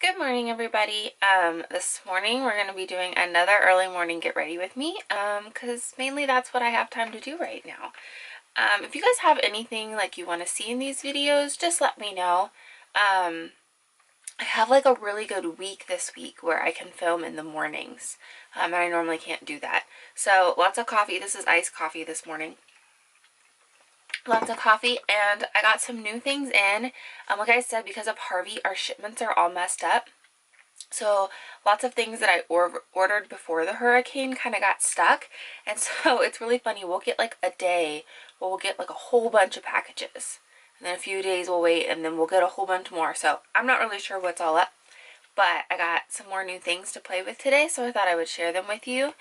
Good morning, everybody. This morning we're going to be doing another early morning get ready with me, because mainly that's what I have time to do right now. If you guys have anything like you want to see in these videos, just let me know. I have like a really good week this week where I can film in the mornings, and I normally can't do that. So lots of coffee. This is iced coffee this morning. Lots of coffee, and I got some new things in. Like I said, because of Harvey, our shipments are all messed up. So lots of things that I ordered before the hurricane kind of got stuck. And so it's really funny. We'll get like a day where we'll get like a whole bunch of packages. And then a few days we'll wait and then we'll get a whole bunch more. So I'm not really sure what's all up. But I got some more new things to play with today. So I thought I would share them with you.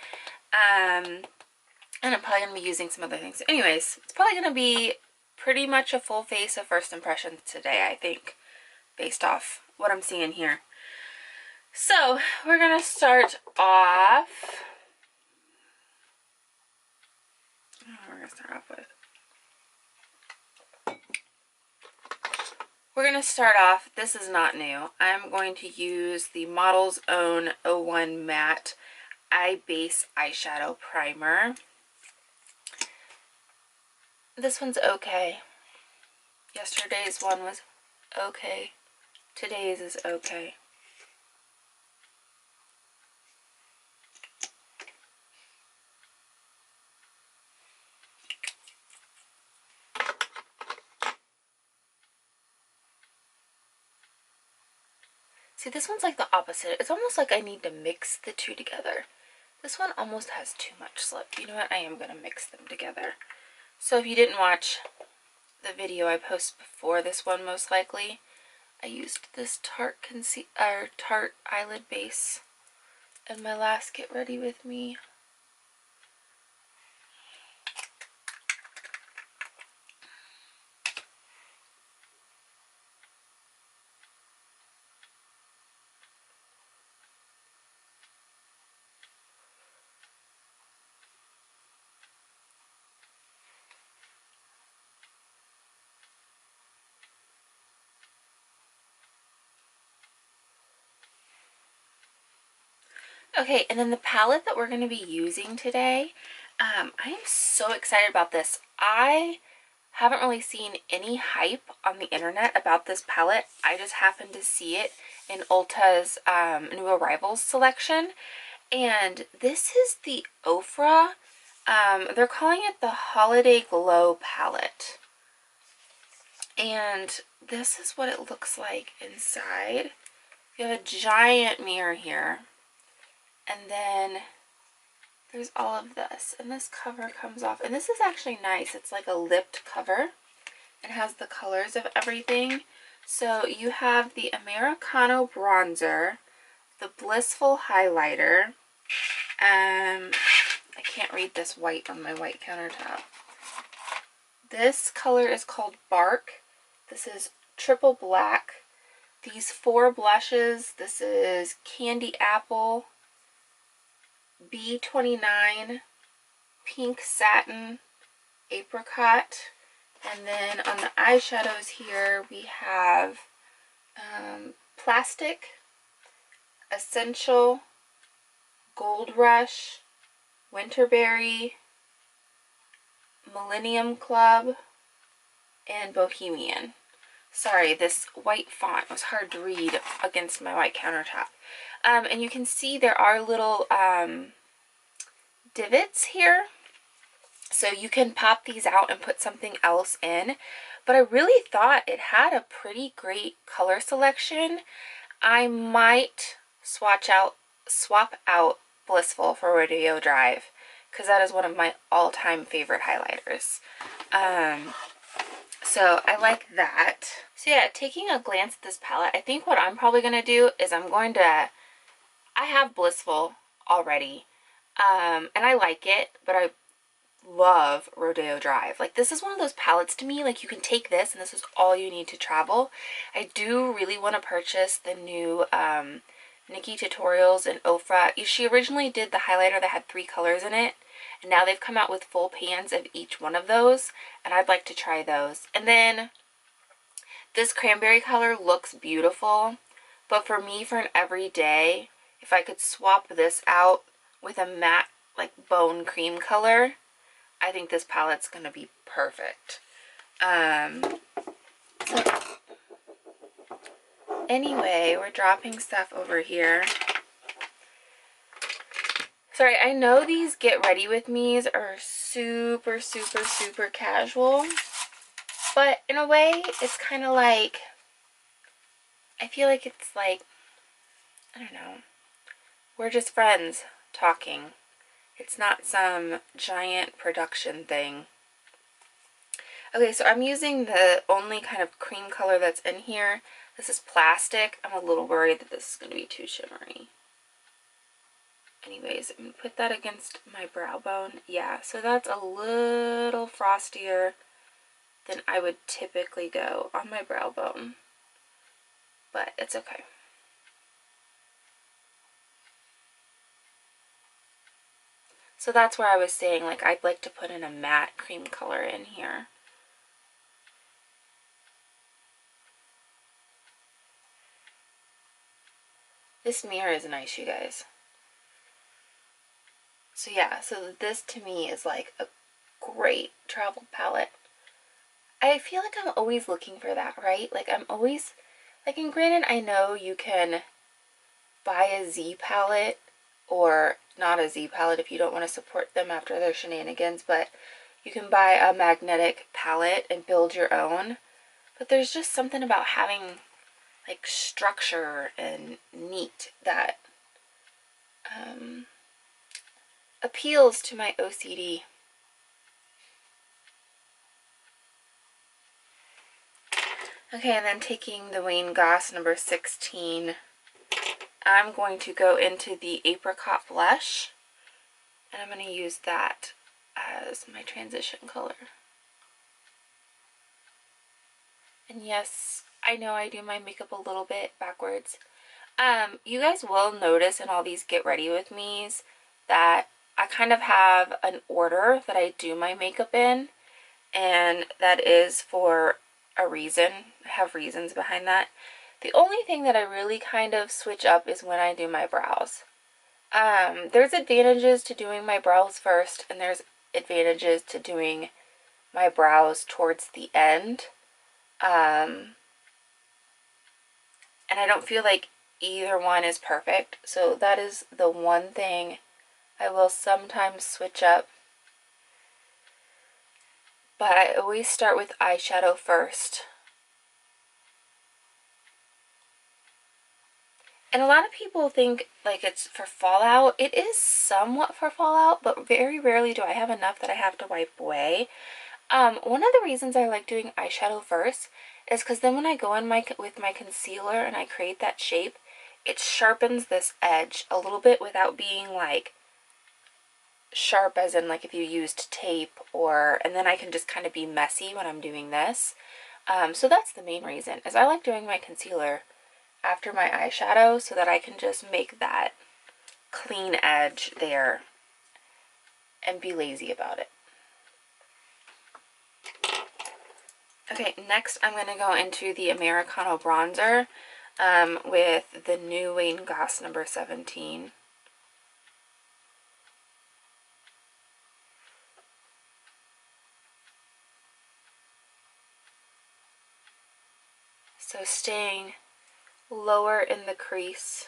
And I'm probably going to be using some other things. So anyways, it's probably going to be pretty much a full face of first impressions today, I think. Based off what I'm seeing here. So we're gonna start off. This is not new. I'm going to use the Model's Own 01 Matte Eye Base Eyeshadow Primer. This one's okay. Yesterday's one was okay. Today's is okay. See, this one's like the opposite. It's almost like I need to mix the two together. This one almost has too much slip. You know what? I am going to mix them together. So if you didn't watch the video I posted before this one, most likely, I used this Tarte eyelid base in my last Get Ready With Me. Okay, and then the palette that we're going to be using today, I am so excited about this. I haven't really seen any hype on the internet about this palette. I just happened to see it in Ulta's New Arrivals selection. And this is the Ofra. They're calling it the Holiday Glow palette. And this is what it looks like inside. You have a giant mirror here. And then there's all of this. And this cover comes off. And this is actually nice. It's like a lipped cover. It has the colors of everything. So you have the Americano bronzer, the Blissful highlighter. I can't read this white on my white countertop. This color is called Bark. This is triple black. These 4 blushes. This is Candy Apple, B29, Pink Satin, Apricot. And then on the eyeshadows here we have Plastic, Essential, Gold Rush, Winterberry, Millennium Club, and Bohemian. Sorry, this white font was hard to read against my white countertop. And you can see there are little divots here. So you can pop these out and put something else in. But I really thought it had a pretty great color selection. I might swap out Blissful for Rodeo Drive, because that is one of my all-time favorite highlighters. So I like that. So yeah, taking a glance at this palette, I think what I'm probably going to do is I have Blissful already, and I like it, but I love Rodeo Drive. Like, this is one of those palettes to me, like, you can take this and this is all you need to travel. I do really want to purchase the new Nikki Tutorials and Ofra. She originally did the highlighter that had 3 colors in it, and now they've come out with full pans of each one of those, and I'd like to try those. And then this cranberry color looks beautiful, But for me, for an everyday, if I could swap this out with a matte, like bone cream color, I think this palette's going to be perfect. So anyway, we're dropping stuff over here. Sorry, I know these get ready with me's are super, super, super casual. But in a way, it's kind of like, I feel like it's like, I don't know, we're just friends talking. It's not some giant production thing. Okay, so I'm using the only kind of cream color that's in here. This is plastic. I'm a little worried that this is going to be too shimmery. Anyways, I'm going to put that against my brow bone. Yeah, so that's a little frostier than I would typically go on my brow bone. But it's okay. So that's where I was saying, like, I'd like to put in a matte cream color in here. This mirror is nice, you guys. So yeah, so this to me is like a great travel palette. I feel like I'm always looking for that, right? Like I'm always, like, and granted, I know you can buy a Z palette or not a Z palette if you don't want to support them after their shenanigans, but you can buy a magnetic palette and build your own. But there's just something about having like structure and neat that appeals to my OCD. Okay, and then taking the Wayne Goss number 16, I'm going to go into the Apricot Blush, and I'm going to use that as my transition color. And yes, I know I do my makeup a little bit backwards. You guys will notice in all these get ready with me's that I kind of have an order that I do my makeup in, and that is for a reason. I have reasons behind that. The only thing that I really kind of switch up is when I do my brows. There's advantages to doing my brows first, and there's advantages to doing my brows towards the end. And I don't feel like either one is perfect, so that is the one thing I will sometimes switch up. But I always start with eyeshadow first. And a lot of people think like it's for fallout. It is somewhat for fallout, but very rarely do I have enough that I have to wipe away. One of the reasons I like doing eyeshadow first is because then when I go in with my concealer and I create that shape, it sharpens this edge a little bit without being like sharp as in like if you used tape, and then I can just kind of be messy when I'm doing this. So that's the main reason, is I like doing my concealer after my eyeshadow so that I can just make that clean edge there and be lazy about it. Okay, next I'm going to go into the Americano bronzer with the new Wayne Goss number 17. So staying lower in the crease.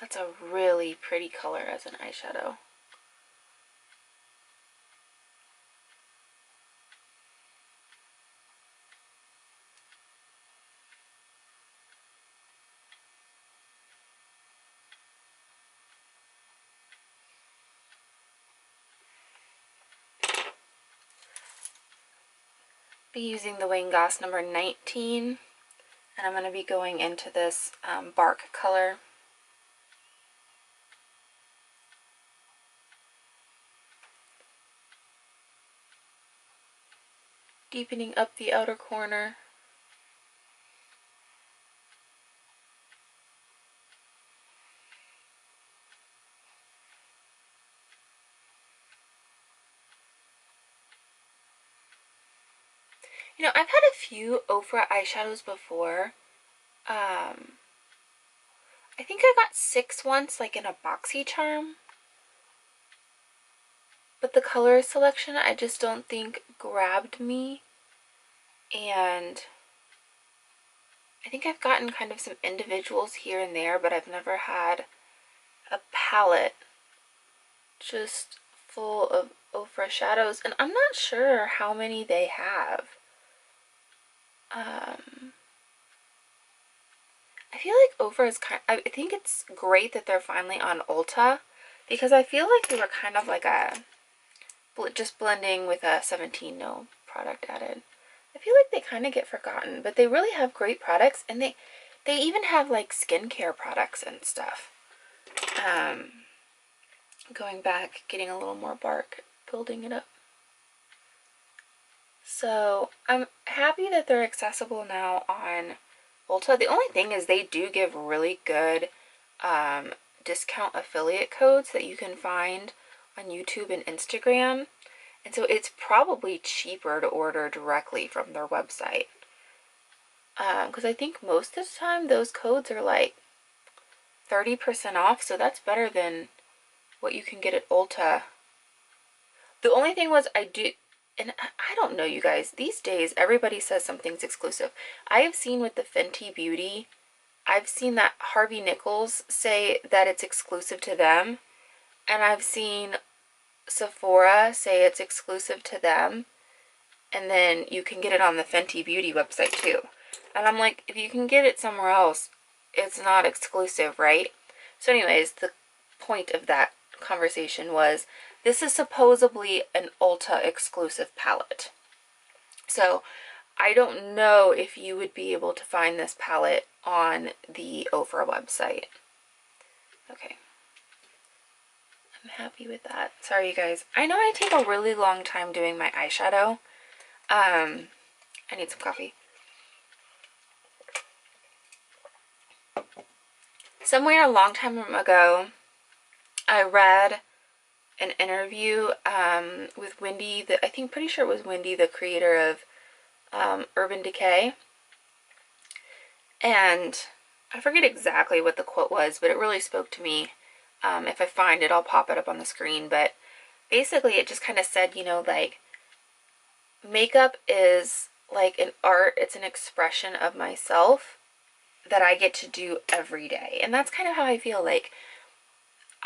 That's a really pretty color as an eyeshadow. Be using the Wayne Goss number 19, and I'm going to be going into this bark color. Deepening up the outer corner. You know, I've had a few Ofra eyeshadows before. I think I got 6 once, like in a boxy charm. But the color selection, I just don't think grabbed me. And I think I've gotten kind of some individuals here and there, but I've never had a palette just full of Ofra shadows. And I'm not sure how many they have. I feel like Ofra is I think it's great that they're finally on Ulta, because I feel like they were kind of like just blending with a 17, no product added. I feel like they kind of get forgotten, but they really have great products, and they even have like skincare products and stuff. Going back, getting a little more bark, building it up. So I'm happy that they're accessible now on Ulta. The only thing is they do give really good discount affiliate codes that you can find on YouTube and Instagram. And so it's probably cheaper to order directly from their website. Because I think most of the time those codes are like 30% off. So that's better than what you can get at Ulta. The only thing was and I don't know, you guys, these days everybody says something's exclusive. I have seen with the Fenty Beauty, I've seen that Harvey Nichols say that it's exclusive to them. And I've seen Sephora say it's exclusive to them. And then you can get it on the Fenty Beauty website too. And I'm like, if you can get it somewhere else, it's not exclusive, right? So anyways, the point of that conversation was, this is supposedly an Ulta exclusive palette. So I don't know if you would be able to find this palette on the Ofra website. Okay. I'm happy with that. Sorry, you guys. I know I take a really long time doing my eyeshadow. I need some coffee. Somewhere a long time ago, I read an interview with Wendy, pretty sure it was Wendy, the creator of Urban Decay. And I forget exactly what the quote was, but it really spoke to me. If I find it, I'll pop it up on the screen. But basically it just kind of said, you know, like, makeup is like an art. It's an expression of myself that I get to do every day. And that's kind of how I feel. Like,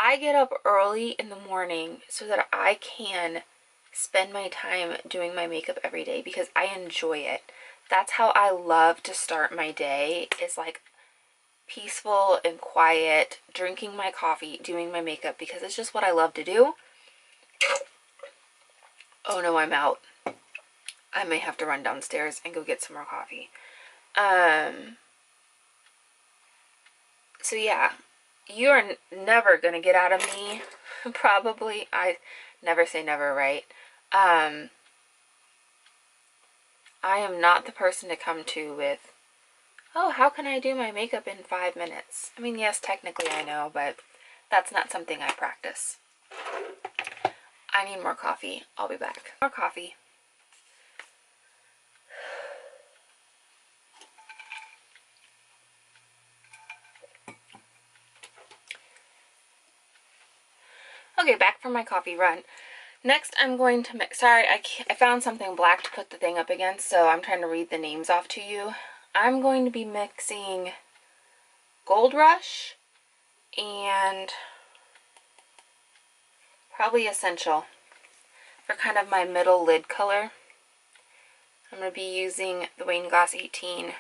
I get up early in the morning so that I can spend my time doing my makeup every day because I enjoy it. That's how I love to start my day, is like peaceful and quiet, drinking my coffee, doing my makeup, because it's just what I love to do. Oh no, I'm out. I may have to run downstairs and go get some more coffee. So yeah, you're never gonna get out of me, probably. I never say never, right? I am not the person to come to with, oh, how can I do my makeup in 5 minutes? I mean, yes, technically I know, but that's not something I practice. I need more coffee. I'll be back. More coffee. Okay, back from my coffee run. Next, I'm going to mix. Sorry, I found something black to put the thing up against, so I'm trying to read the names off to you. I'm going to be mixing Gold Rush and probably Essential for kind of my middle lid color. I'm going to be using the Wayne Glass 18.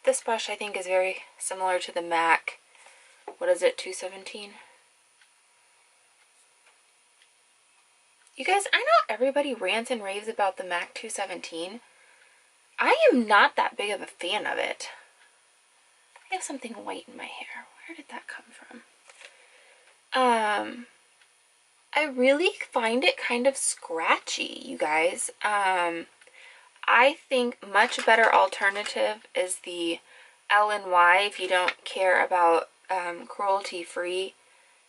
This brush I think is very similar to the MAC. What is it, 217? You guys, I know everybody rants and raves about the MAC 217. I am not that big of a fan of it. I have something white in my hair. Where did that come from? I really find it kind of scratchy, you guys. I think much better alternative is the L&Y if you don't care about cruelty-free,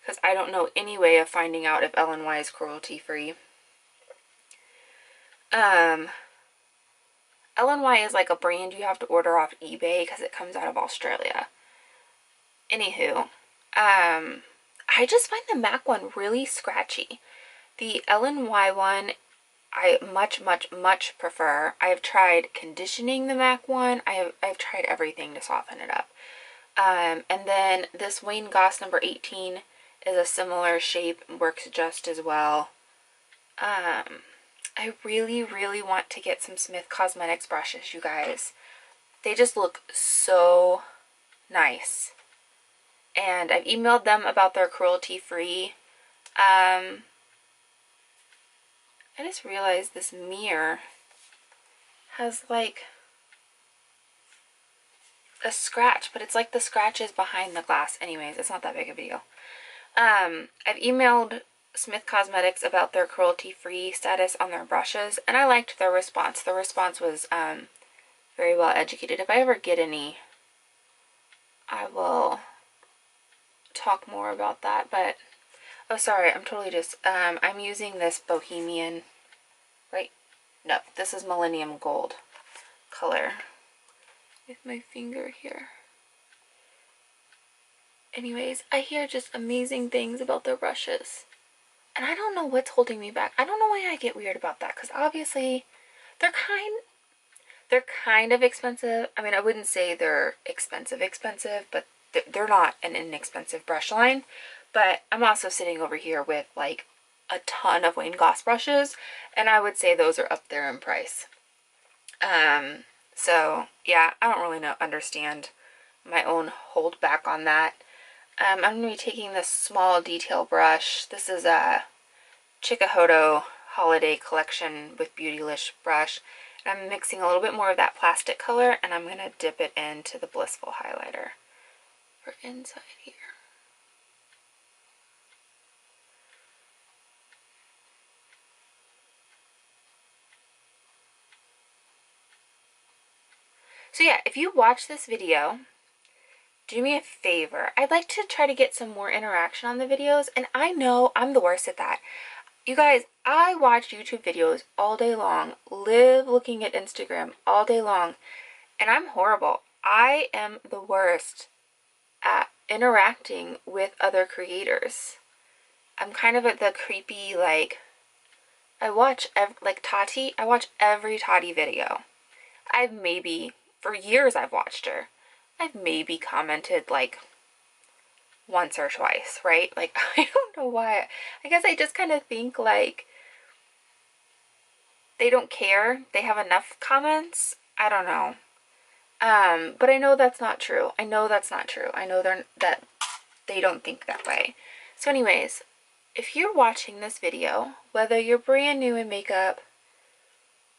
because I don't know any way of finding out if L&Y is cruelty-free. LNY is like a brand you have to order off eBay because it comes out of Australia. Anywho, I just find the MAC one really scratchy. The LNY one I much prefer. I've tried conditioning the MAC one. I've tried everything to soften it up. And then this Wayne Goss number 18 is a similar shape, works just as well. I really want to get some Smith Cosmetics brushes, you guys. They just look so nice. And I've emailed them about their cruelty-free. I just realized this mirror has like a scratch, but it's like the scratch is behind the glass. Anyways, it's not that big of a deal. I've emailed Smith Cosmetics about their cruelty-free status on their brushes, and I liked their response. The response was very well educated. If I ever get any, I will talk more about that. But oh, sorry, I'm totally just I'm using this Bohemian, right? No, this is Millennium Gold color with my finger here. Anyways, I hear just amazing things about their brushes, and I don't know what's holding me back. I don't know why I get weird about that, because obviously they're kind of expensive. I mean, I wouldn't say they're expensive, but they're not an inexpensive brush line. But I'm also sitting over here with like a ton of Wayne Goss brushes, and I would say those are up there in price. So yeah, I don't really understand my own hold back on that. I'm going to be taking this small detail brush. This is a Chikuhodo Holiday Collection with Beautylish brush. And I'm mixing a little bit more of that plastic color, and I'm going to dip it into the Blissful highlighter for inside here. So yeah, if you watch this video, do me a favor. I'd like to try to get some more interaction on the videos, and I know I'm the worst at that. You guys, I watch YouTube videos all day long, live looking at Instagram all day long, and I'm horrible. I am the worst at interacting with other creators. I'm kind of at the creepy, like, I watch, like Tati, I watch every Tati video. For years I've watched her. I've maybe commented like once or twice, right? Like, I don't know why. I guess I just kind of think like they don't care. They have enough comments. I don't know. But I know that's not true. I know that they don't think that way. So anyways, if you're watching this video, whether you're brand new in makeup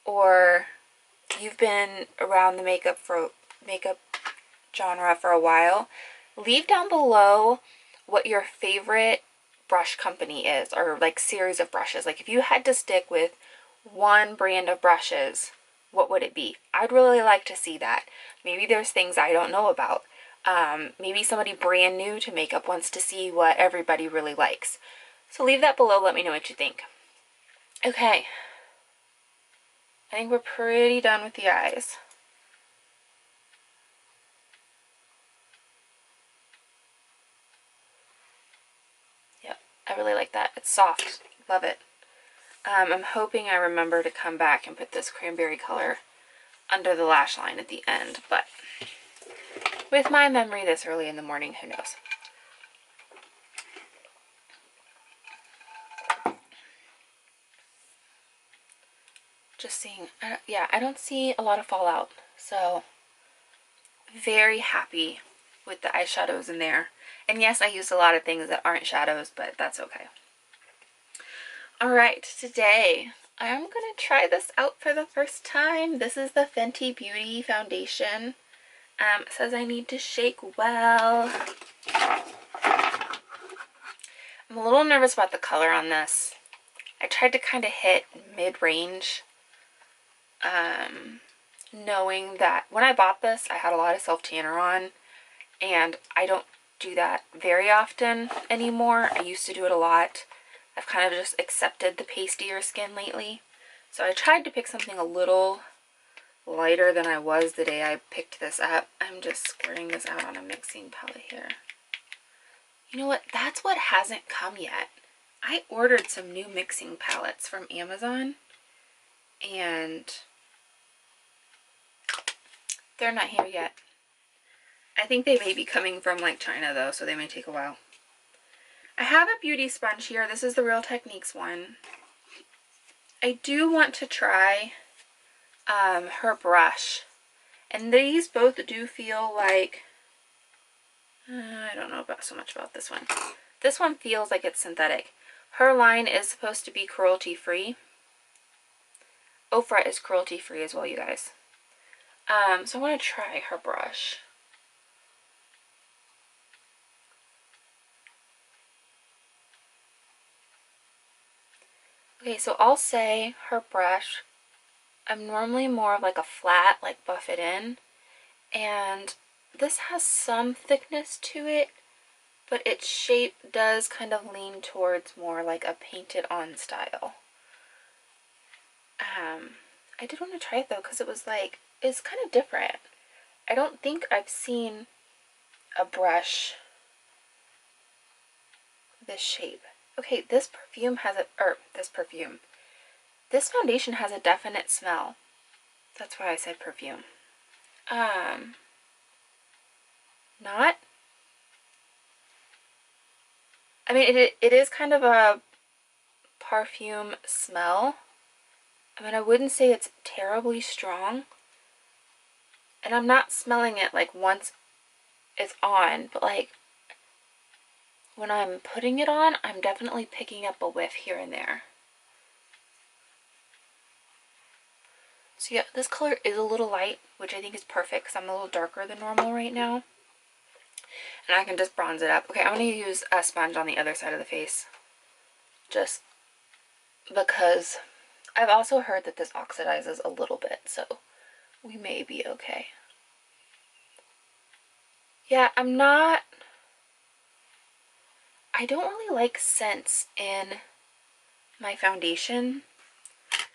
or you've been around the makeup genre for a while, leave down below what your favorite brush company is, or like series of brushes. Like if you had to stick with one brand of brushes, what would it be? I'd really like to see that. Maybe there's things I don't know about. Maybe somebody brand new to makeup wants to see what everybody really likes. So leave that below. Let me know what you think. Okay. I think we're pretty done with the eyes. Yep, I really like that. It's soft. Love it. I'm hoping I remember to come back and put this cranberry color under the lash line at the end, but with my memory this early in the morning, who knows? Just seeing, yeah, I don't see a lot of fallout, so very happy with the eyeshadows in there. And yes, I used a lot of things that aren't shadows, but that's okay. Alright, today I'm going to try this out for the first time. This is the Fenty Beauty Foundation. It says I need to shake well. I'm a little nervous about the color on this. I tried to kind of hit mid-range, knowing that when I bought this, I had a lot of self-tanner on, and I don't do that very often anymore. I used to do it a lot. I've kind of just accepted the pastier skin lately. So I tried to pick something a little lighter than I was the day I picked this up. I'm just squaring this out on a mixing palette here. You know what? That's what hasn't come yet. I ordered some new mixing palettes from Amazon and they're not here yet. I think they may be coming from like China though, so they may take a while. I have a beauty sponge here. This is the Real Techniques one. I do want to try her brush. And these both do feel like, I don't know so much about this one. This one feels like it's synthetic. Her line is supposed to be cruelty-free. Ofra is cruelty-free as well, you guys. So I want to try her brush. Okay, so I'll say her brush, I'm normally more of like a flat, like buff it in. And this has some thickness to it, but its shape does kind of lean towards more like a painted on style. I did want to try it though because it was like, it's kind of different. I don't think I've seen a brush this shape. Okay, this perfume has this foundation has a definite smell. That's why I said perfume. Not, I mean, it is kind of a perfume smell. I mean, I wouldn't say it's terribly strong. And I'm not smelling it like once it's on, but like when I'm putting it on, I'm definitely picking up a whiff here and there. So yeah, this color is a little light, which I think is perfect because I'm a little darker than normal right now. And I can just bronze it up. Okay, I'm going to use a sponge on the other side of the face. Just because I've also heard that this oxidizes a little bit, so we may be okay. Yeah, I don't really like scents in my foundation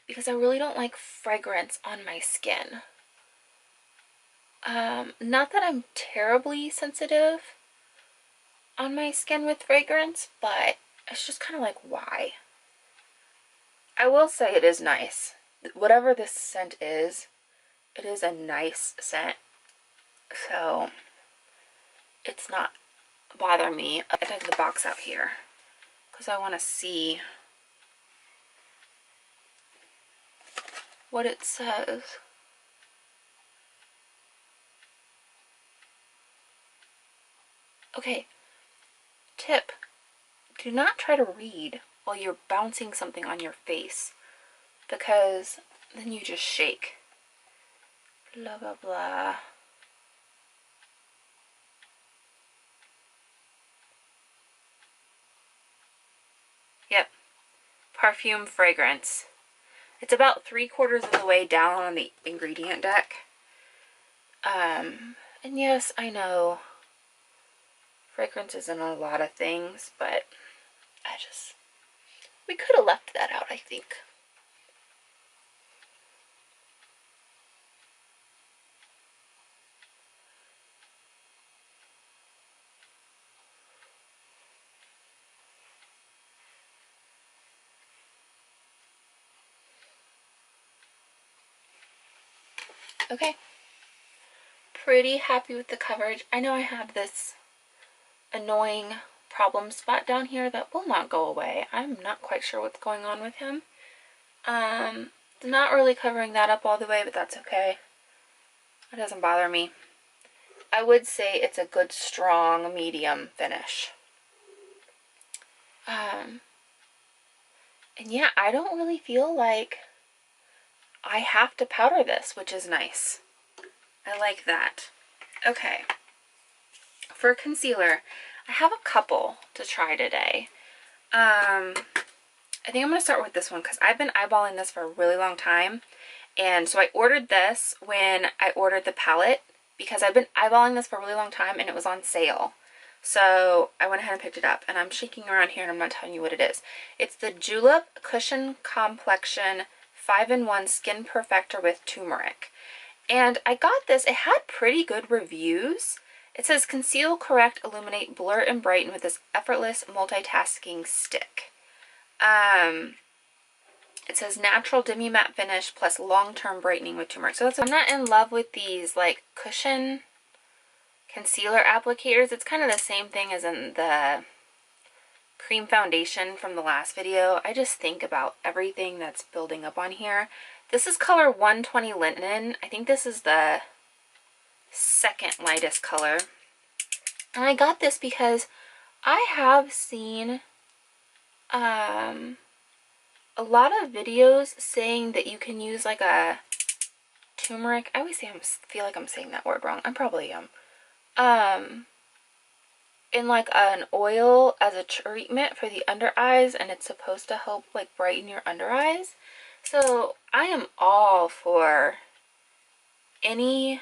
because I really don't like fragrance on my skin. Not that I'm terribly sensitive on my skin with fragrance, but it's just kind of like, why? I will say it is nice. Whatever this scent is, it is a nice scent. So it's not bothering me. I took the box out here because I want to see what it says. Okay, tip, do not try to read while you're bouncing something on your face because then you just shake. Blah, blah, blah. Yep, perfume fragrance. It's about 3/4 of the way down on the ingredient deck. And yes, I know fragrance isn't a lot of things, but we could have left that out, I think. Okay, pretty happy with the coverage. I know I have this annoying problem spot down here that will not go away. I'm not quite sure what's going on with him. Not really covering that up all the way, but that's okay. It doesn't bother me. I would say it's a good strong medium finish. And yeah, I don't really feel like I have to powder this, which is nice. I like that. Okay. For concealer, I have a couple to try today. I think I'm going to start with this one because I've been eyeballing this for a really long time. And so I ordered this when I ordered the palette because I've been eyeballing this for a really long time and it was on sale. So I went ahead and picked it up, and I'm shaking around here and I'm not telling you what it is. It's the Julep Cushion Complexion 5-in-1 Skin Perfector with Turmeric. And I got this. It had pretty good reviews. It says conceal, correct, illuminate, blur, and brighten with this effortless multitasking stick. It says natural demi-matte finish plus long-term brightening with turmeric. So I'm not in love with these like cushion concealer applicators. It's kind of the same thing as in the cream foundation from the last video. I just think about everything that's building up on here. This is color 120 Linen. I think this is the second lightest color. And I got this because I have seen a lot of videos saying that you can use like a turmeric. I always feel like I'm saying that word wrong. I probably am. In like an oil as a treatment for the under eyes, and it's supposed to help like brighten your under eyes. So I am all for any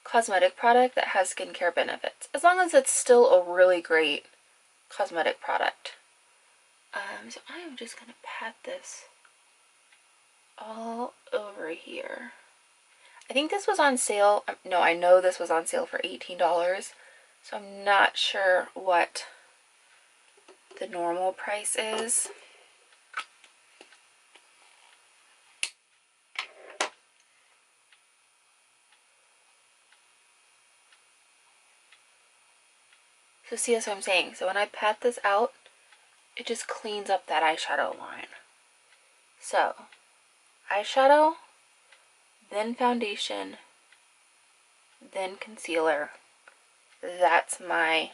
cosmetic product that has skincare benefits, as long as it's still a really great cosmetic product. So I am just gonna pat this all over here. I think this was on sale. No, I know this was on sale for $18, so I'm not sure what the normal price is. So see, that's what I'm saying. So when I pat this out, it just cleans up that eyeshadow line. So, eyeshadow, then foundation, then concealer. That's my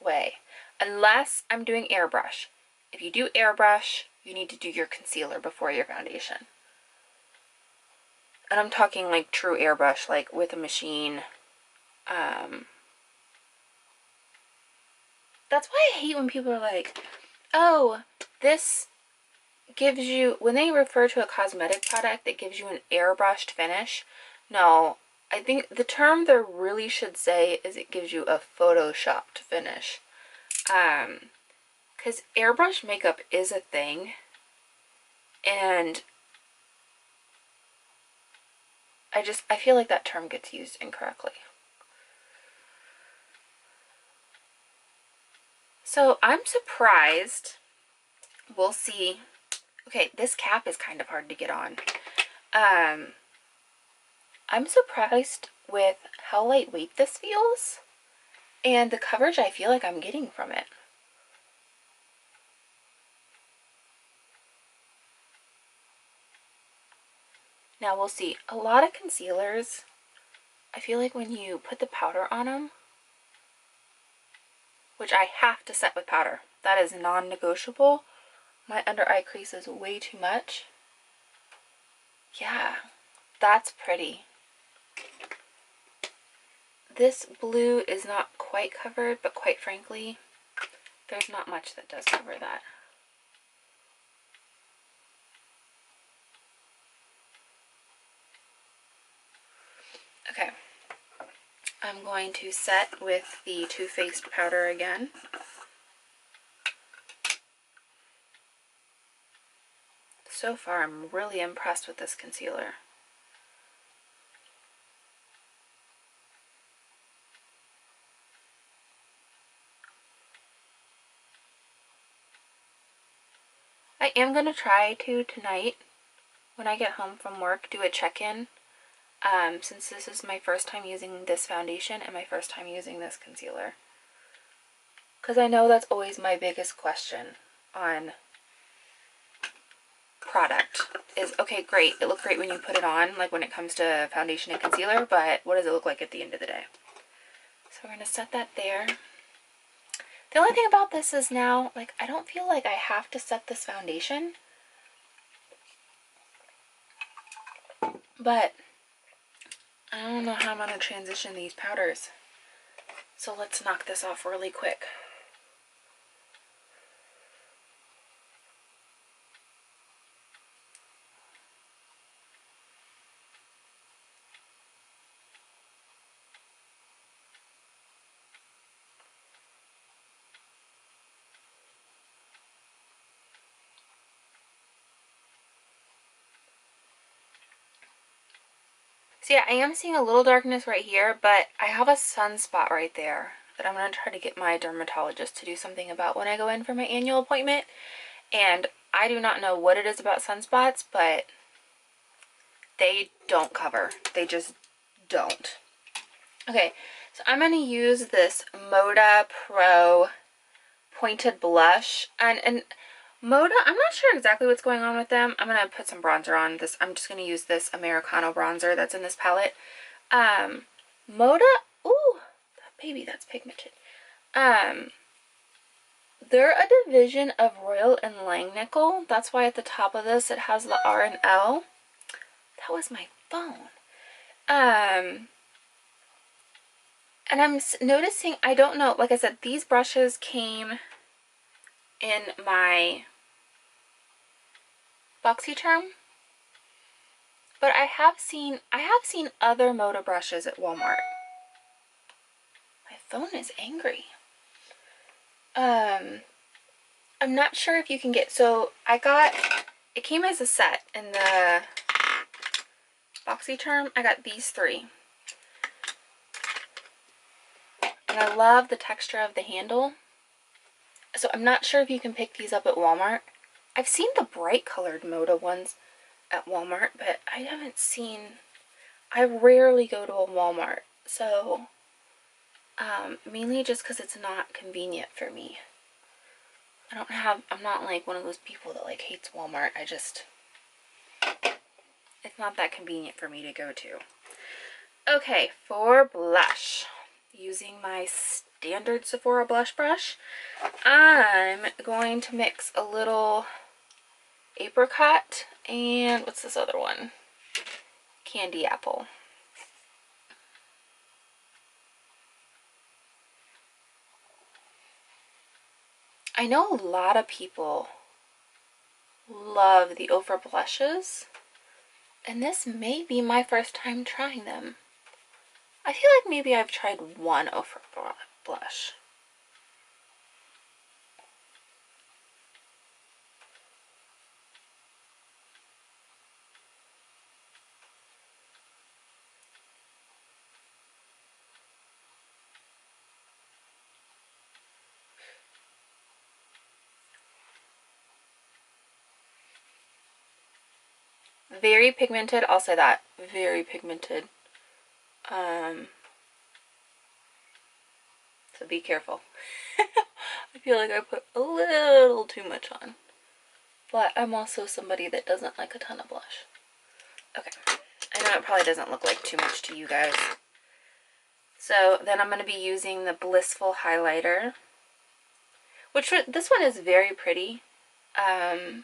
way. Unless I'm doing airbrush. If you do airbrush, you need to do your concealer before your foundation. And I'm talking like true airbrush, like with a machine. That's why I hate when people are like, oh, this gives you, when they refer to a cosmetic product that gives you an airbrushed finish. No, I think the term they really should say is it gives you a photoshopped finish. Because airbrush makeup is a thing, and I feel like that term gets used incorrectly. So I'm surprised. We'll see. Okay, this cap is kind of hard to get on. I'm surprised with how lightweight this feels and the coverage I feel like I'm getting from it. Now we'll see. A lot of concealers, I feel like when you put the powder on them, which I have to set with powder, that is non-negotiable. My under eye crease is way too much. Yeah, that's pretty. This blue is not quite covered, but quite frankly, there's not much that does cover that. Okay, I'm going to set with the Too Faced powder again. So far, I'm really impressed with this concealer. I am going to try to tonight, when I get home from work, do a check-in. Since this is my first time using this foundation and my first time using this concealer. Because I know that's always my biggest question on product is, okay, great, it looked great when you put it on, like when it comes to foundation and concealer, but what does it look like at the end of the day? So we're going to set that there. The only thing about this is now, like, I don't feel like I have to set this foundation, but I don't know how I'm going to transition these powders. So let's knock this off really quick. So yeah, I am seeing a little darkness right here, but I have a sunspot right there that I'm going to try to get my dermatologist to do something about when I go in for my annual appointment. And I do not know what it is about sunspots, but they don't cover. They just don't. Okay, so I'm going to use this Moda Pro Pointed Blush. And Moda, I'm not sure exactly what's going on with them. I'm going to put some bronzer on this. I'm just going to use this Americano bronzer that's in this palette. Moda, ooh, baby, that's pigmented. They're a division of Royal and Langnickel. That's why at the top of this it has the R and L. That was my phone. And I'm noticing, I don't know, like I said, these brushes came in my BoxyCharm, but I have seen other Moda brushes at Walmart. My phone is angry. I'm not sure if you can get, so it came as a set in the BoxyCharm. I got these 3. And I love the texture of the handle. So I'm not sure if you can pick these up at Walmart. I've seen the bright colored Moda ones at Walmart, but I rarely go to a Walmart. So, mainly just because it's not convenient for me. I'm not like one of those people that like hates Walmart. It's not that convenient for me to go to. Okay, for blush, using my standard Sephora blush brush, I'm going to mix a little apricot and what's this other one? Candy apple. I know a lot of people love the Ofra blushes, and this may be my first time trying them. I feel like maybe I've tried one Ofra blush. Very pigmented, I'll say that. Very pigmented. So be careful. I feel like I put a little too much on. But I'm also somebody that doesn't like a ton of blush. Okay. I know it probably doesn't look like too much to you guys. So then I'm going to be using the Blissful highlighter. This one is very pretty. I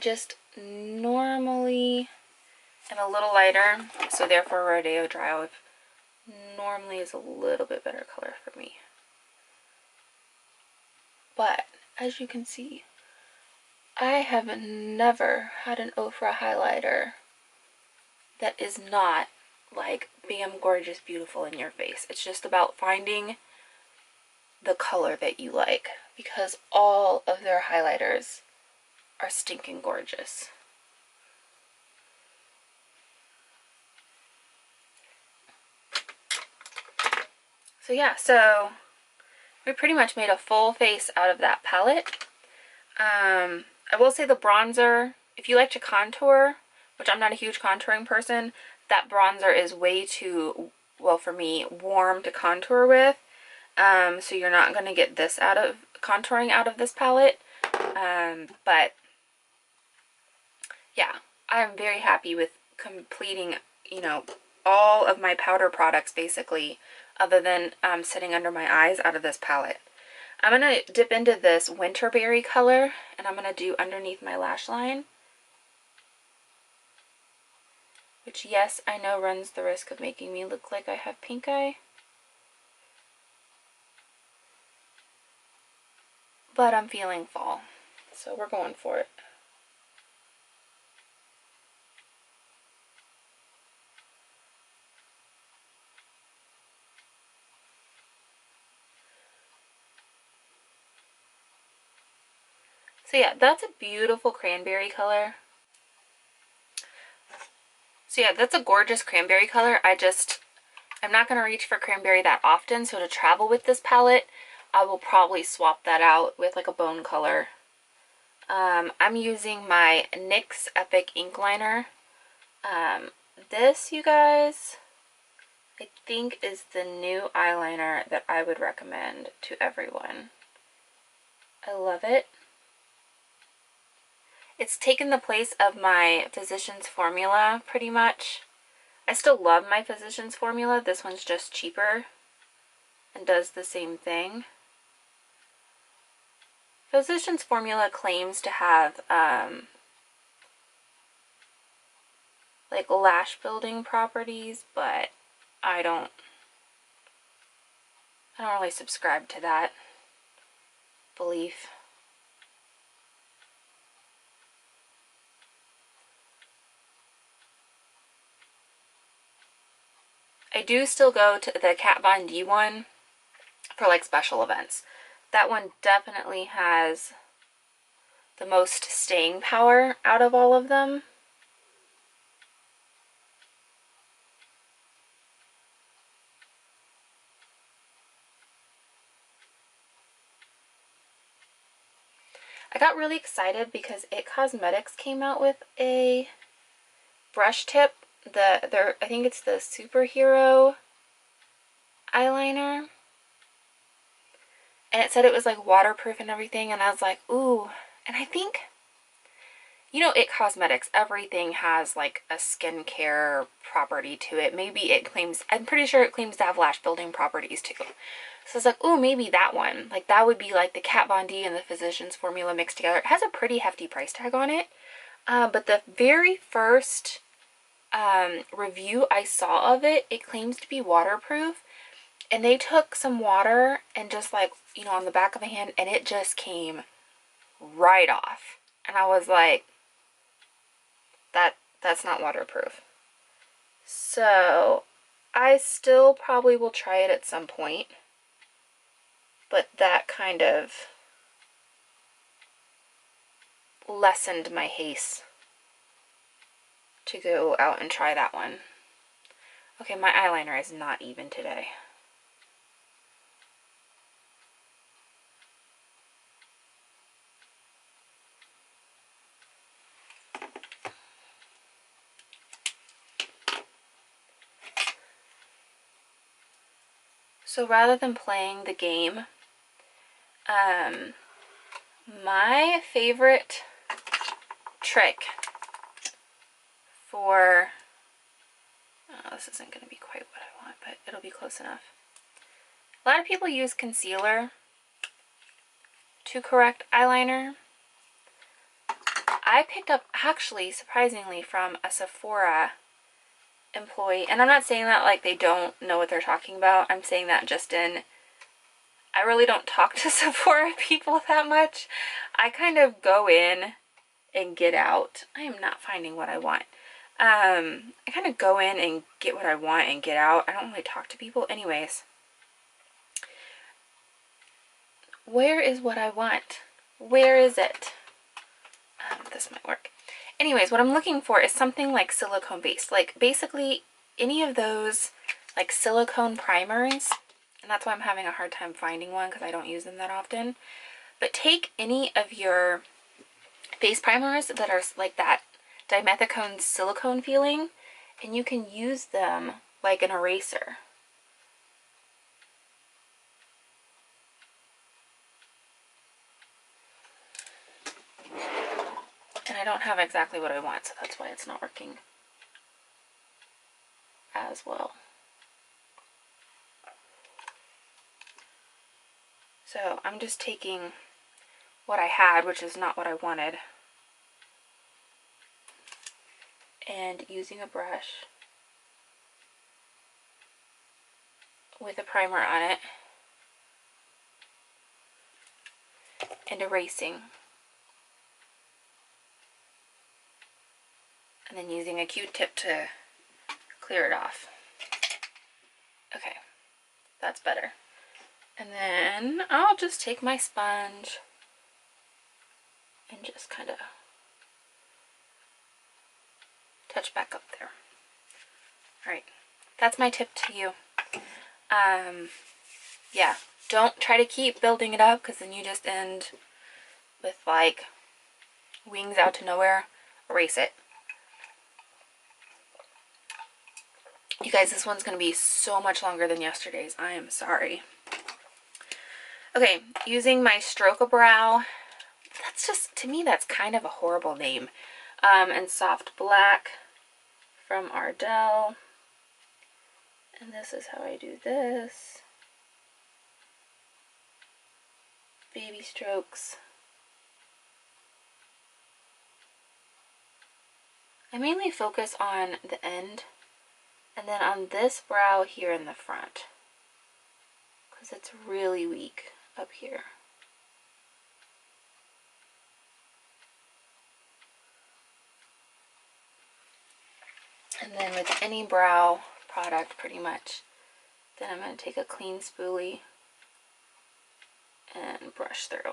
just normally am a little lighter, so therefore Rodeo Dry Olive normally is a little bit better color for me. But as you can see, I have never had an Ofra highlighter that is not like bam, gorgeous, beautiful in your face. It's just about finding the color that you like, because all of their highlighters are stinking gorgeous. So yeah, so we pretty much made a full face out of that palette. I will say the bronzer, if you like to contour, which I'm not a huge contouring person, that bronzer is way too, well for me, warm to contour with. So you're not going to get this contouring out of this palette. But yeah, I'm very happy with completing, you know, all of my powder products basically, other than sitting under my eyes, out of this palette. I'm going to dip into this Winterberry color, and I'm going to do underneath my lash line. Which, yes, I know runs the risk of making me look like I have pink eye. But I'm feeling fall, so we're going for it. So yeah, that's a beautiful cranberry color. So yeah, that's a gorgeous cranberry color. I'm not going to reach for cranberry that often, so to travel with this palette, I will probably swap that out with like a bone color. I'm using my NYX Epic Ink Liner. This, you guys, I think is the new eyeliner that I would recommend to everyone. I love it. It's taken the place of my Physicians Formula pretty much. I still love my Physicians Formula. This one's just cheaper and does the same thing. Physicians Formula claims to have like lash building properties, but I don't really subscribe to that belief. I do still go to the Kat Von D one for like special events. That one definitely has the most staying power out of all of them. I got really excited because It Cosmetics came out with a brush tip. I think it's the Superhero eyeliner. And it said it was like waterproof and everything, and I was like, ooh. And I think, you know, It Cosmetics, everything has like a skincare property to it. Maybe it claims, I'm pretty sure it claims to have lash building properties too. So I was like, ooh, maybe that one. Like that would be like the Kat Von D and the Physicians Formula mixed together. It has a pretty hefty price tag on it. But the very first review I saw of it, it claims to be waterproof. And they took some water and just like, you know, on the back of my hand, and it just came right off. And I was like, that's not waterproof. So I still probably will try it at some point. But that kind of lessened my haste to go out and try that one. Okay, my eyeliner is not even today. So rather than playing the game, my favorite trick for, oh, this isn't going to be quite what I want, but it'll be close enough. A lot of people use concealer to correct eyeliner. I picked up, actually, surprisingly, from a Sephora employee, and I'm not saying that like they don't know what they're talking about. I'm saying that just in, I really don't talk to Sephora people that much. I kind of go in and get out. I am not finding what I want. I kind of go in and get what I want and get out. I don't really talk to people. Anyways, where is what I want? Where is it? This might work. Anyways, what I'm looking for is something like silicone based, like basically any of those like silicone primers, and that's why I'm having a hard time finding one because I don't use them that often. But take any of your face primers that are like that dimethicone silicone feeling, and you can use them like an eraser. And I don't have exactly what I want, so that's why it's not working as well. So I'm just taking what I had, which is not what I wanted, and using a brush with a primer on it and erasing. And then using a Q-tip to clear it off. Okay, that's better. And then I'll just take my sponge and just kind of touch back up there. Alright, that's my tip to you. Yeah, don't try to keep building it up because then you just end with like wings out to nowhere. Erase it. You guys, this one's going to be so much longer than yesterday's. I am sorry. Okay, using my Stroke-A-Brow. That's just, to me, that's kind of a horrible name. And Soft Black from Ardell. And this is how I do this. Baby strokes. I mainly focus on the end and then on this brow here in the front because it's really weak up here. And then with any brow product pretty much, then I'm going to take a clean spoolie and brush through.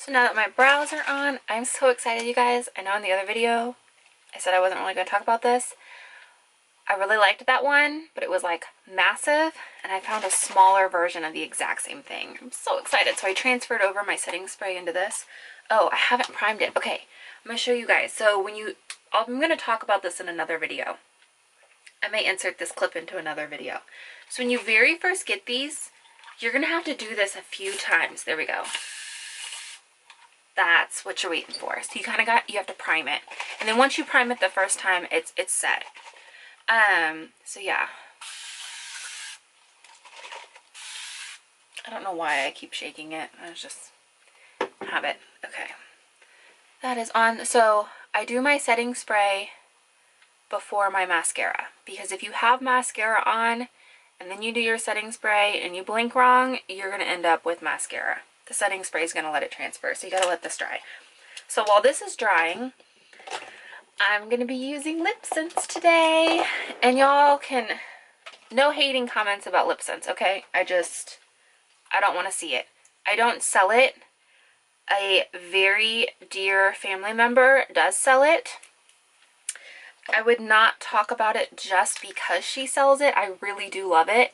So now that my brows are on, I'm so excited, you guys. I know in the other video I said I wasn't really going to talk about this. I really liked that one, but it was like massive, and I found a smaller version of the exact same thing. I'm so excited. So I transferred over my setting spray into this. Oh, I haven't primed it. Okay, I'm going to show you guys. So I'm going to talk about this in another video. I may insert this clip into another video. So when you very first get these, you're going to have to do this a few times. There we go. That's what you're waiting for. So you have to prime it. And then once you prime it the first time, it's set. So yeah. I don't know why I keep shaking it. I just have it. Okay. That is on. So I do my setting spray before my mascara. Because if you have mascara on and then you do your setting spray and you blink wrong, you're going to end up with mascara. The setting spray is going to let it transfer. So you got to let this dry. So while this is drying, I'm going to be using lip sense today. And y'all can, no hating comments about lip sense, okay? I don't want to see it. I don't sell it. A very dear family member does sell it. I would not talk about it just because she sells it. I really do love it.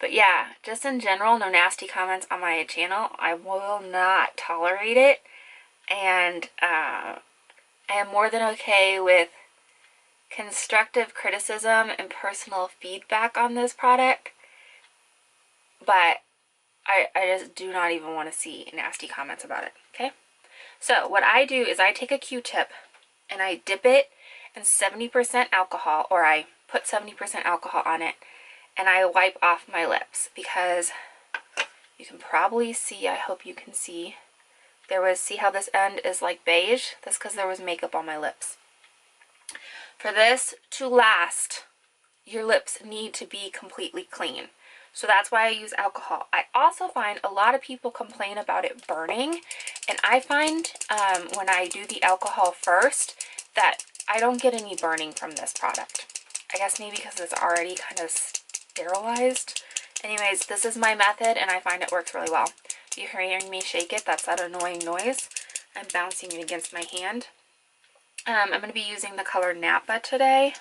But yeah, just in general, no nasty comments on my channel. I will not tolerate it. And I am more than okay with constructive criticism and personal feedback on this product. But I just do not even want to see nasty comments about it, okay? So what I do is I take a Q-tip and I dip it in 70% alcohol, or I put 70% alcohol on it, and I wipe off my lips because you can probably see, I hope you can see, see how this end is like beige? That's because there was makeup on my lips. For this to last, your lips need to be completely clean. So that's why I use alcohol. I also find a lot of people complain about it burning, and I find when I do the alcohol first that I don't get any burning from this product. I guess maybe because it's already kind of sterilized. Anyways, this is my method and I find it works really well. You're hearing me shake it, that's that annoying noise. I'm bouncing it against my hand. I'm going to be using the color Napa today.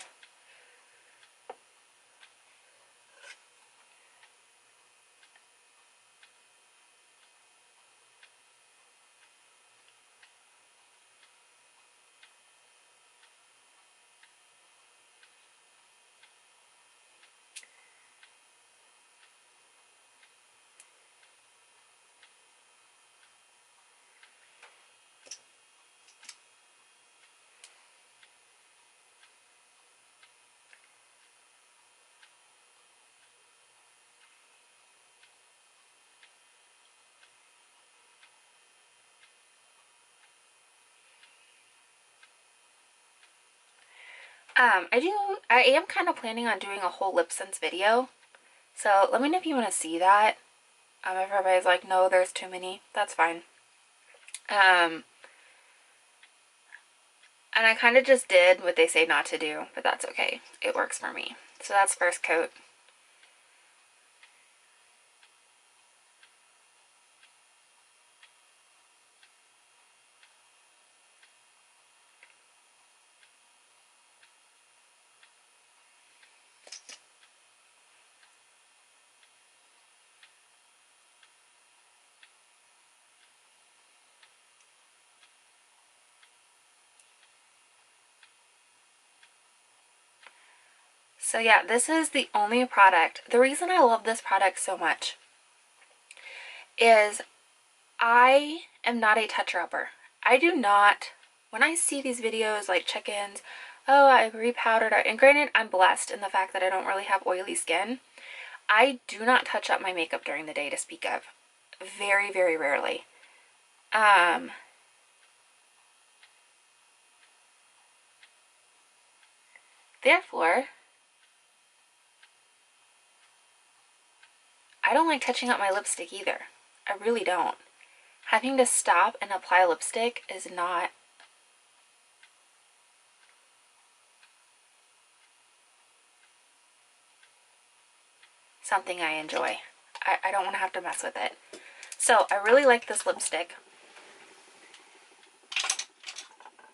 I am kind of planning on doing a whole lip sense video. So let me know if you want to see that. Everybody's like, no, there's too many. That's fine. And I kind of just did what they say not to do, but that's okay. It works for me. So that's first coat. So yeah, this is the only product. The reason I love this product so much is I am not a toucher-upper. I do not, when I see these videos like check-ins, oh, I repowdered, and granted, I'm blessed in the fact that I don't really have oily skin. I do not touch up my makeup during the day to speak of. Very, very rarely. Therefore, I don't like touching up my lipstick either. I really don't. Having to stop and apply lipstick is not something I enjoy. I don't want to have to mess with it. So I really like this lipstick.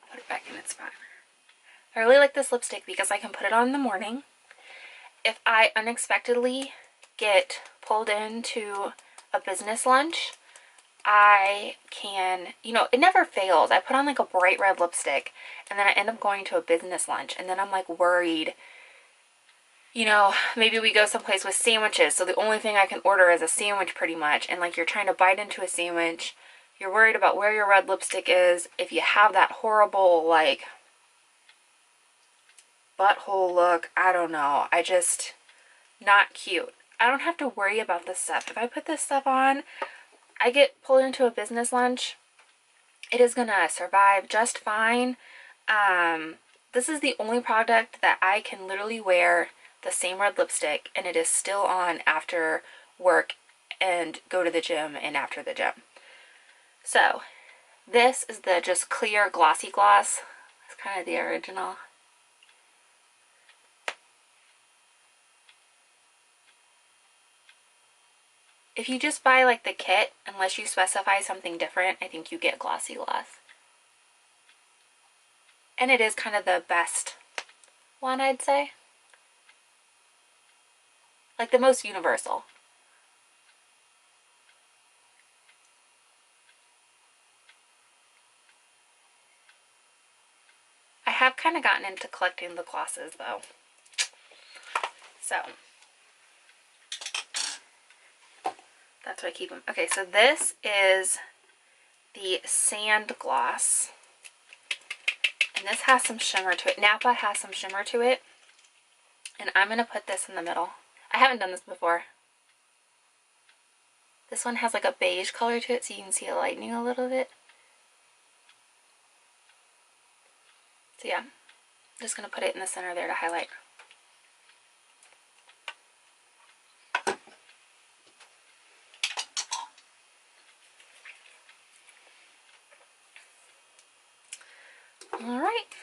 Put it back in its spot. I really like this lipstick because I can put it on in the morning. If I unexpectedly get pulled into a business lunch, I can, you know, it never fails. I put on like a bright red lipstick and then I end up going to a business lunch and then I'm like worried, you know, maybe we go someplace with sandwiches, so the only thing I can order is a sandwich pretty much, and like you're trying to bite into a sandwich, you're worried about where your red lipstick is, if you have that horrible like butthole look, I don't know, I just, not cute. I don't have to worry about this stuff. If I put this stuff on, I get pulled into a business lunch, it is gonna survive just fine. This is the only product that I can literally wear the same red lipstick and it is still on after work and go to the gym and after the gym. So this is the just clear glossy gloss. It's kind of the original. If you just buy like the kit, unless you specify something different, I think you get glossy gloss. And it is kind of the best one, I'd say. Like the most universal. I have kind of gotten into collecting the glosses though. So that's why I keep them. Okay, so this is the sand gloss. And this has some shimmer to it. Napa has some shimmer to it. And I'm going to put this in the middle. I haven't done this before. This one has like a beige color to it so you can see the lightning a little bit. So yeah, I'm just going to put it in the center there to highlight. Alright,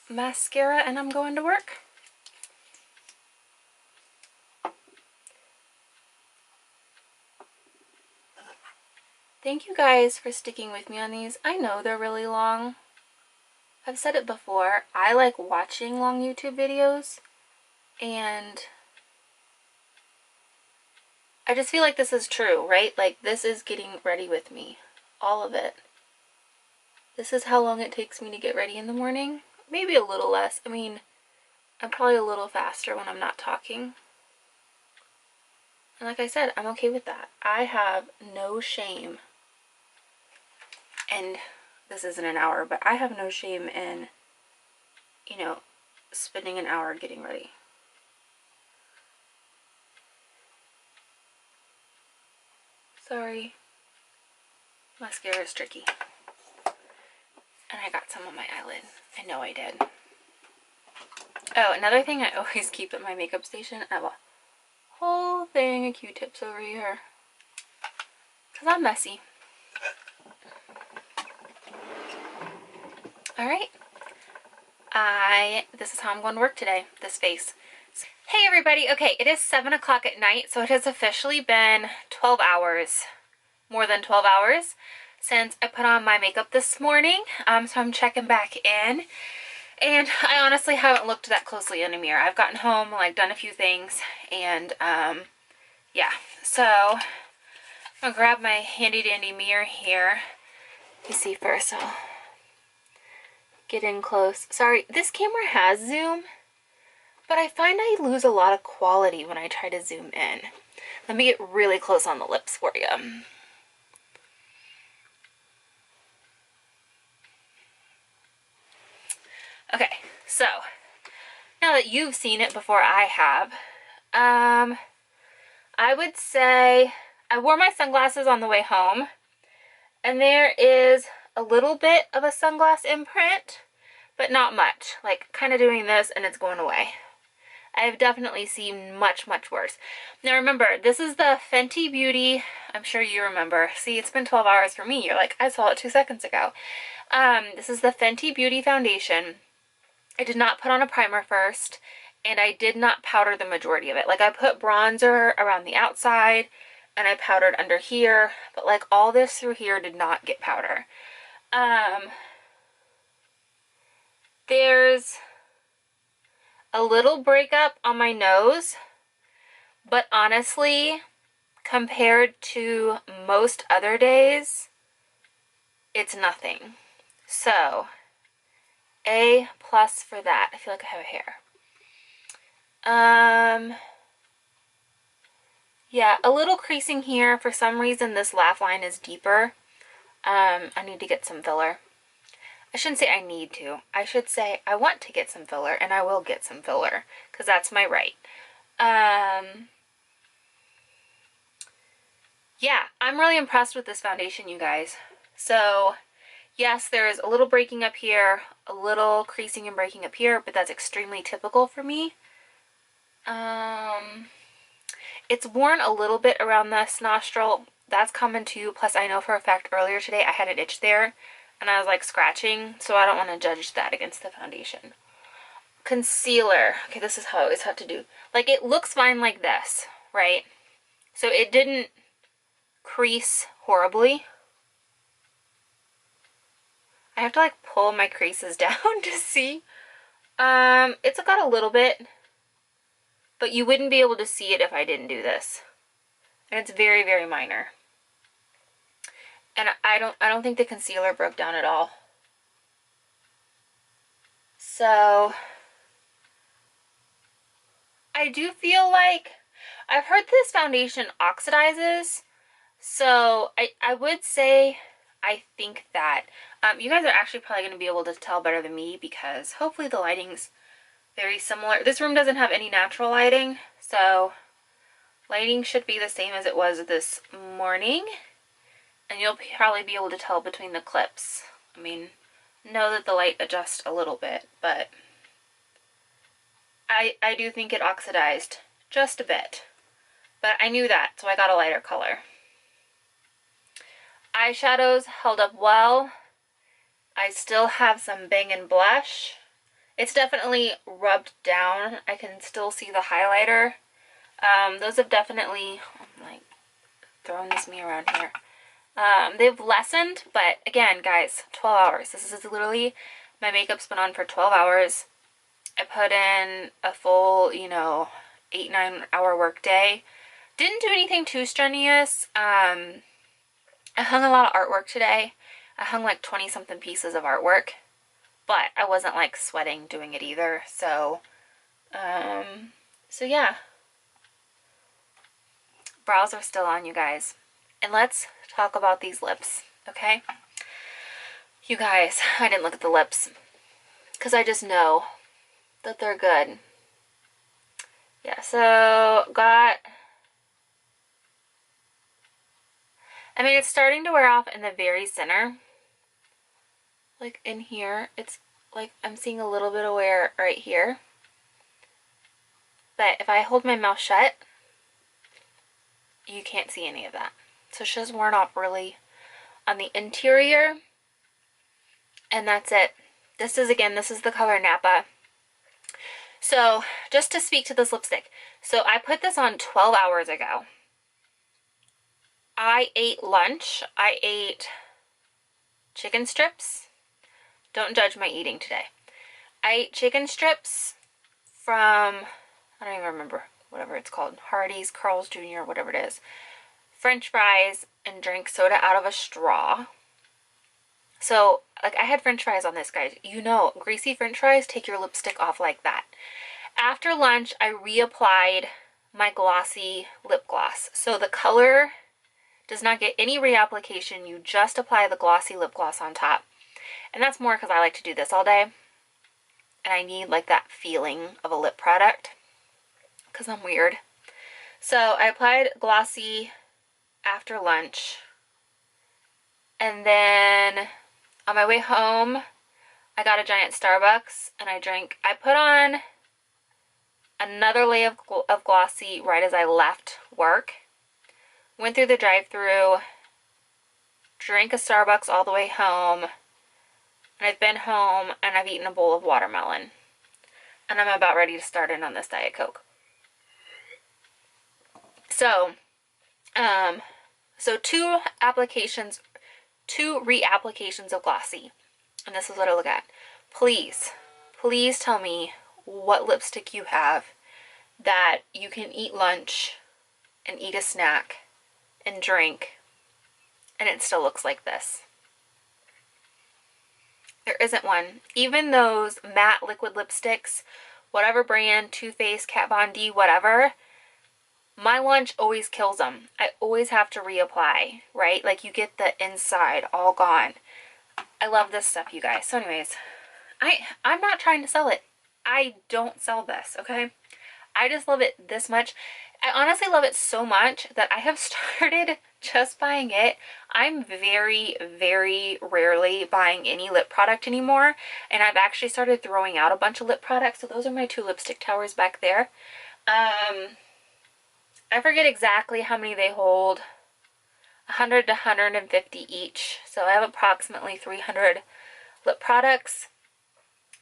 mascara and I'm going to work. Thank you guys for sticking with me on these. I know they're really long. I've said it before, I like watching long YouTube videos and I just feel like this is true, right? Like this is getting ready with me. All of it. This is how long it takes me to get ready in the morning. Maybe a little less. I mean, I'm probably a little faster when I'm not talking. And like I said, I'm okay with that. I have no shame. And this isn't an hour, but I have no shame in, you know, spending an hour getting ready. Sorry. Mascara is tricky. And I got some on my eyelid. I know I did. Oh, another thing I always keep at my makeup station, I have a whole thing of Q-tips over here. because I'm messy. All right. This is how I'm going to work today, this face. Hey everybody, okay, it is 7 o'clock at night, so it has officially been 12 hours, more than 12 hours, since I put on my makeup this morning, so I'm checking back in, and I honestly haven't looked that closely in a mirror. I've gotten home, like, done a few things, and, yeah, so I'm gonna grab my handy-dandy mirror here. Let me see first, I'll get in close. Sorry, this camera has zoom, but I find I lose a lot of quality when I try to zoom in. Let me get really close on the lips for you. Okay, so now that you've seen it before I have, I would say I wore my sunglasses on the way home, and there is a little bit of a sunglass imprint, but not much. Like, kind of doing this and it's going away. I have definitely seen much, much worse. Now remember, this is the Fenty Beauty. I'm sure you remember. See, it's been 12 hours for me. You're like, I saw it 2 seconds ago. This is the Fenty Beauty foundation. I did not put on a primer first, and I did not powder the majority of it. Like, I put bronzer around the outside, and I powdered under here, but like all this through here did not get powder. There's a little breakup on my nose, but honestly, compared to most other days, it's nothing. So, A+ for that. I feel like I have hair. Yeah, a little creasing here. For some reason, this laugh line is deeper. I need to get some filler. I shouldn't say I need to. I should say I want to get some filler, and I will get some filler, because that's my right. Yeah, I'm really impressed with this foundation, you guys. So, yes, there is a little breaking up here, a little creasing and breaking up here, but that's extremely typical for me. It's worn a little bit around this nostril. That's common too. Plus, I know for a fact earlier today I had an itch there, and I was like scratching, so I don't want to judge that against the foundation. Concealer. Okay, this is how I always have to do. Like, it looks fine like this, right? So it didn't crease horribly. I have to like pull my creases down to see. It's got a little bit, but you wouldn't be able to see it if I didn't do this. And it's very, very minor. And I don't think the concealer broke down at all. So I do feel like I've heard this foundation oxidizes. So I would say I think that you guys are actually probably going to be able to tell better than me, because hopefully the lighting's very similar. This room doesn't have any natural lighting, so lighting should be the same as it was this morning, and you'll probably be able to tell between the clips. I mean, know that the light adjusts a little bit, but I do think it oxidized just a bit, but I knew that, so I got a lighter color. Eyeshadows held up well. I still have some Bang & Blush. It's definitely rubbed down. I can still see the highlighter. Those have definitely, I'm like throwing this me around here. They've lessened, but again, guys, 12 hours. This is literally, my makeup's been on for 12 hours. I put in a full, 8-9 hour work day. Didn't do anything too strenuous. I hung a lot of artwork today. I hung like 20 something pieces of artwork, but I wasn't like sweating doing it either. So yeah. Brows are still on, you guys. And let's talk about these lips, okay? You guys, I didn't look at the lips because I just know that they're good. Yeah, so I mean, it's starting to wear off in the very center. Like in here, it's like I'm seeing a little bit of wear right here. But if I hold my mouth shut, you can't see any of that. So she doesn't wear off really on the interior. And that's it. This is the color Napa. So just to speak to this lipstick. So I put this on 12 hours ago. I ate lunch. I ate chicken strips. Don't judge my eating today. I ate chicken strips from, I don't even remember, whatever it's called, Hardee's, Carl's Jr., whatever it is. French fries, and drank soda out of a straw. So, like, I had French fries on this, guys. You know, greasy French fries take your lipstick off like that. After lunch, I reapplied my glossy lip gloss. So the color does not get any reapplication. You just apply the glossy lip gloss on top. And that's more because I like to do this all day. And I need like that feeling of a lip product because I'm weird. So I applied glossy after lunch. And then on my way home, I got a giant Starbucks and I put on another layer of glossy right as I left work. Went through the drive-thru, drank a Starbucks all the way home, and I've been home and I've eaten a bowl of watermelon. And I'm about ready to start in on this Diet Coke. So, two reapplications of glossy. And this is what I look at. Please tell me what lipstick you have that you can eat lunch and eat a snack and drink and it still looks like this. There isn't one. Even those matte liquid lipsticks, whatever brand, Too Faced, Kat Von D, whatever, my lunch always kills them. I always have to reapply, right? Like you get the inside all gone. I love this stuff, you guys. So anyways, I'm not trying to sell it. I don't sell this, okay? I just love it this much. I honestly love it so much that I have started just buying it. I'm very, very rarely buying any lip product anymore. And I've actually started throwing out a bunch of lip products. So those are my 2 lipstick towers back there. I forget exactly how many they hold. 100 to 150 each. So I have approximately 300 lip products.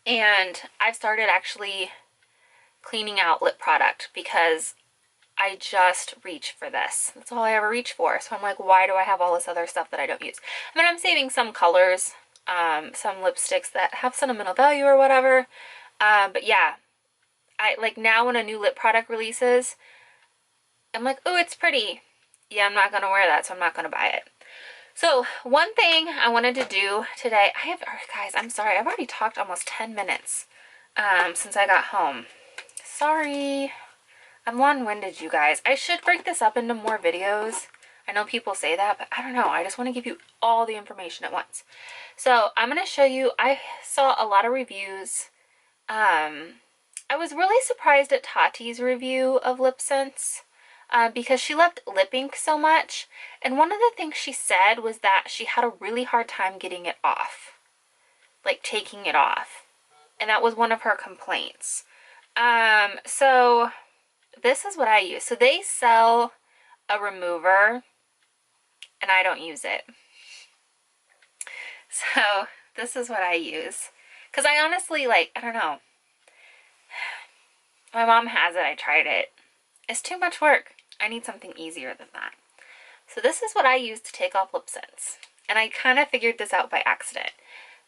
And I've started actually cleaning out lip product because I just reach for this. That's all I ever reach for. So I'm like, why do I have all this other stuff that I don't use? I mean, I'm saving some colors, some lipsticks that have sentimental value or whatever. But yeah, I like now when a new lip product releases, I'm like, oh, it's pretty. Yeah, I'm not going to wear that, so I'm not going to buy it. So one thing I wanted to do today, guys, I'm sorry, I've already talked almost 10 minutes since I got home. Sorry. I'm long-winded, you guys. I should break this up into more videos. I know people say that, but I don't know. I just want to give you all the information at once. So I'm going to show you, I saw a lot of reviews. I was really surprised at Tati's review of Lip Sense because she loved lip ink so much. And one of the things she said was that she had a really hard time getting it off. Like taking it off. And that was one of her complaints. So this is what I use. So they sell a remover and I don't use it. So this is what I use. Because I honestly, like, I don't know. My mom has it. I tried it. It's too much work. I need something easier than that. So this is what I use to take off Lip Sense. And I kind of figured this out by accident.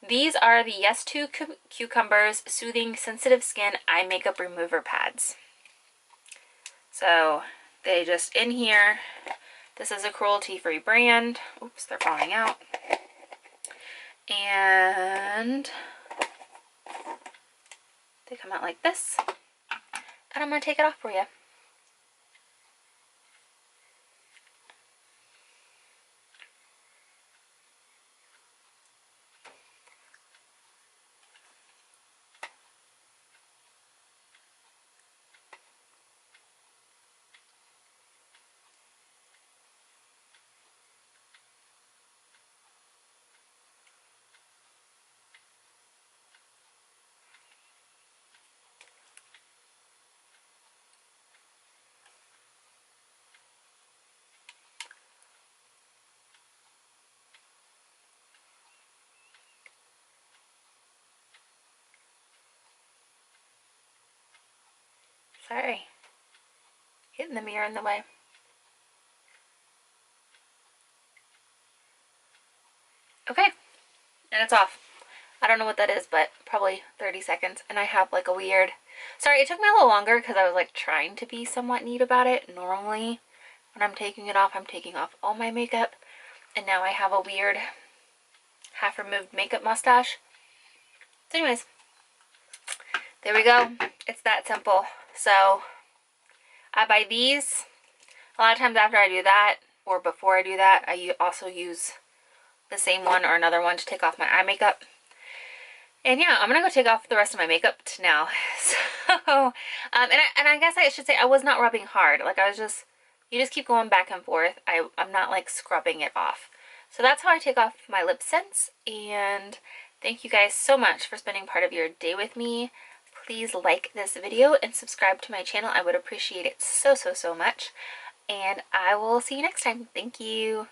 These are the Yes To Cucumbers Soothing Sensitive Skin Eye Makeup Remover Pads. So they just in here. This is a cruelty-free brand. Oops, they're falling out. And they come out like this. And I'm going to take it off for you. Sorry. Hitting the mirror in the way. Okay, and it's off. I don't know what that is, but probably 30 seconds. And I have like a weird... Sorry, it took me a little longer because I was like trying to be somewhat neat about it. Normally, when I'm taking it off, I'm taking off all my makeup. And now I have a weird half-removed makeup mustache. So anyways, there we go. It's that simple. So I buy these. A lot of times after I do that, or before I do that, I also use the same one or another one to take off my eye makeup. And yeah, I'm gonna go take off the rest of my makeup now. So, and I guess I should say I was not rubbing hard. Like I was just, you just keep going back and forth. I'm not like scrubbing it off. So that's how I take off my lip scents. And thank you guys so much for spending part of your day with me. Please like this video and subscribe to my channel. I would appreciate it so, so, so much. And I will see you next time. Thank you.